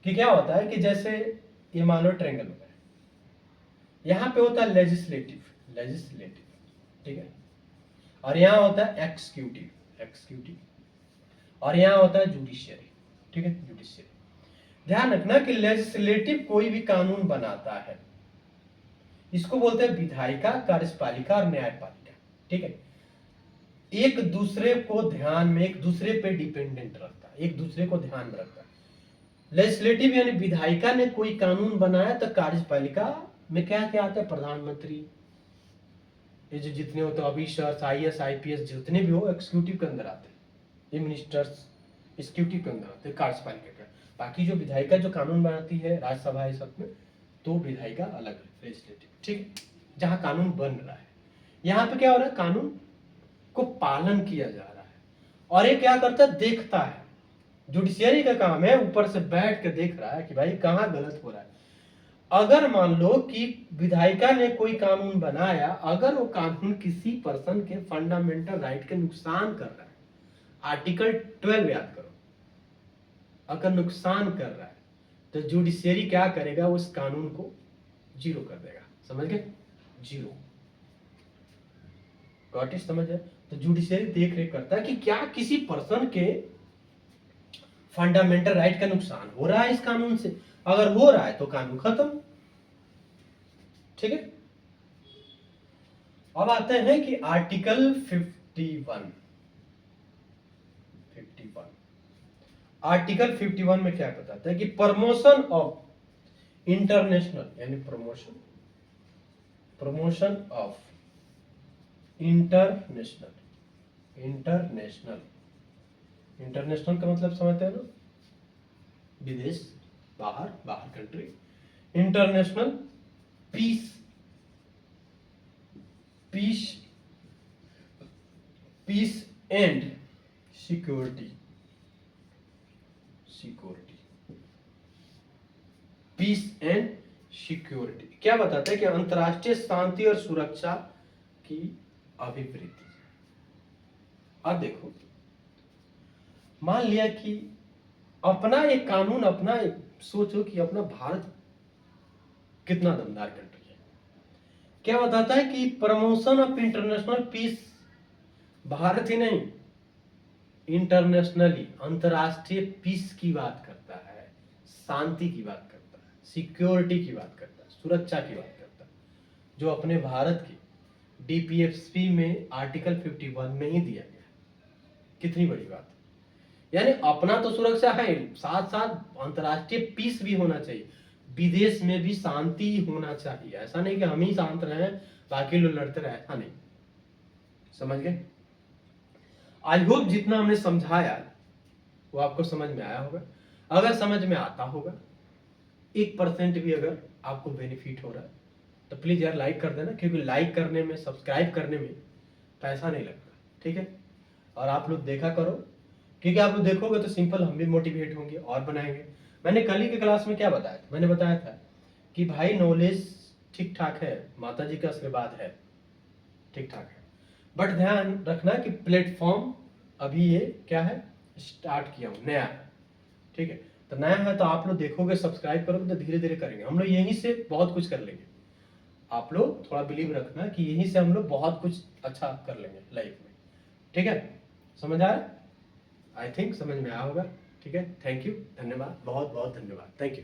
कि क्या होता है कि जैसे ये मान लो ट्रायंगल होता है, यहां पे होता है लेजिस्लेटिव, ठीक है, और यहां होता है एक्सिक्यूटिव, और यहां होता है जुडिशियरी, ठीक है, जुडिशियरी। ध्यान रखना कि लेजिस्लेटिव कोई भी कानून बनाता है, इसको बोलते हैं विधायिका, कार्यपालिका और न्यायपालिका, ठीक है, एक दूसरे को ध्यान में, एक दूसरे पे डिपेंडेंट रखता है, एक दूसरे को ध्यान में रखता है। लेजिस्लेटिव यानी विधायिका ने कोई कानून बनाया तो कार्यपालिका में क्या क्या आता है, प्रधानमंत्री, ये जो जितने होते हैं ऑफिसर्स, आईएएस आईपीएस जितने भी हो एक्सिक्यूटिव के अंदर आते हैं, ये मिनिस्टर्स एक्सिक्यूटिव के अंदर आते हैं, कार्यपालिका के। बाकी जो विधायिका जो कानून बनाती है राज्यसभा ये सब में, तो विधायिका अलग है, लेजिस्लेटिव, ठीक, जहां कानून बन रहा है। यहाँ पे क्या हो रहा है, कानून को पालन किया जा रहा है, और ये क्या करता है, देखता है। जुडिशियरी का काम है ऊपर से बैठ के देख रहा है कि भाई कहाँ गलत हो रहा है। अगर मान लो कि विधायिका ने कोई कानून बनाया, अगर वो कानून किसी पर्सन के फंडामेंटल राइट के नुकसान कर रहा है, आर्टिकल 12 याद करो, अगर नुकसान कर रहा है तो जुडिशियरी क्या करेगा, उस कानून को जीरो कर देगा, समझ गए, जीरो, गॉट इट, समझ है। तो जुडिशियरी देख रेख करता है कि क्या किसी पर्सन के फंडामेंटल राइट का नुकसान हो रहा है इस कानून से, अगर हो रहा है तो कानून खत्म, ठीक है। अब आते हैं कि आर्टिकल 51, आर्टिकल 51 में क्या बताता है कि प्रमोशन ऑफ इंटरनेशनल, यानी प्रमोशन ऑफ इंटरनेशनल इंटरनेशनल का मतलब समझते हैं ना, विदेश, बाहर, बाहर country. International peace, peace, peace and security, security, peace and security क्या बताता है कि अंतरराष्ट्रीय शांति और सुरक्षा की अभिवृद्धि। अब देखो, मान लिया कि अपना एक कानून, अपना एक सोचो कि अपना भारत कितना दमदार कंट्री है। क्या बताता है कि promotion of international peace, Bharat ही नहीं इंटरनेशनली अंतरराष्ट्रीय पीस की बात करता है, शांति की बात करता है, सिक्योरिटी की बात करता है, सुरक्षा की बात करता है, जो अपने भारत की डीपीएसपी में आर्टिकल 51 में ही दिया गया है। कितनी बड़ी बात है। यानी अपना तो सुरक्षा है, साथ साथ अंतरराष्ट्रीय पीस भी होना चाहिए, विदेश में भी शांति होना चाहिए। ऐसा नहीं कि हम ही शांत रहे बाकी लोग लड़ते रहे, ऐसा नहीं। समझ गए? आई होप जितना हमने समझाया वो आपको समझ में आया होगा। अगर समझ में आता होगा, 1% भी अगर आपको बेनिफिट हो रहा है तो प्लीज यार लाइक कर देना, क्योंकि लाइक करने में, सब्सक्राइब करने में पैसा नहीं लगता, ठीक है। और आप लोग देखा करो, क्योंकि आप लोग देखोगे तो सिंपल हम भी मोटिवेट होंगे और बनाएंगे। मैंने कल ही की क्लास में क्या बताया था, मैंने बताया था कि भाई नॉलेज ठीक ठाक है, माता जी का आशीर्वाद है, ठीक ठाक है, बट ध्यान रखना कि प्लेटफॉर्म अभी ये क्या है, स्टार्ट किया हूँ, नया है, ठीक है। तो नया है तो आप लोग देखोगे, सब्सक्राइब करोगे तो धीरे धीरे करेंगे हम लोग, यहीं से बहुत कुछ कर लेंगे। आप लोग थोड़ा बिलीव रखना कि यहीं से हम लोग बहुत कुछ अच्छा कर लेंगे लाइफ में, ठीक है। समझ आ रहा है? आई थिंक समझ में आया होगा, ठीक है। थैंक यू, धन्यवाद, बहुत बहुत धन्यवाद, थैंक यू।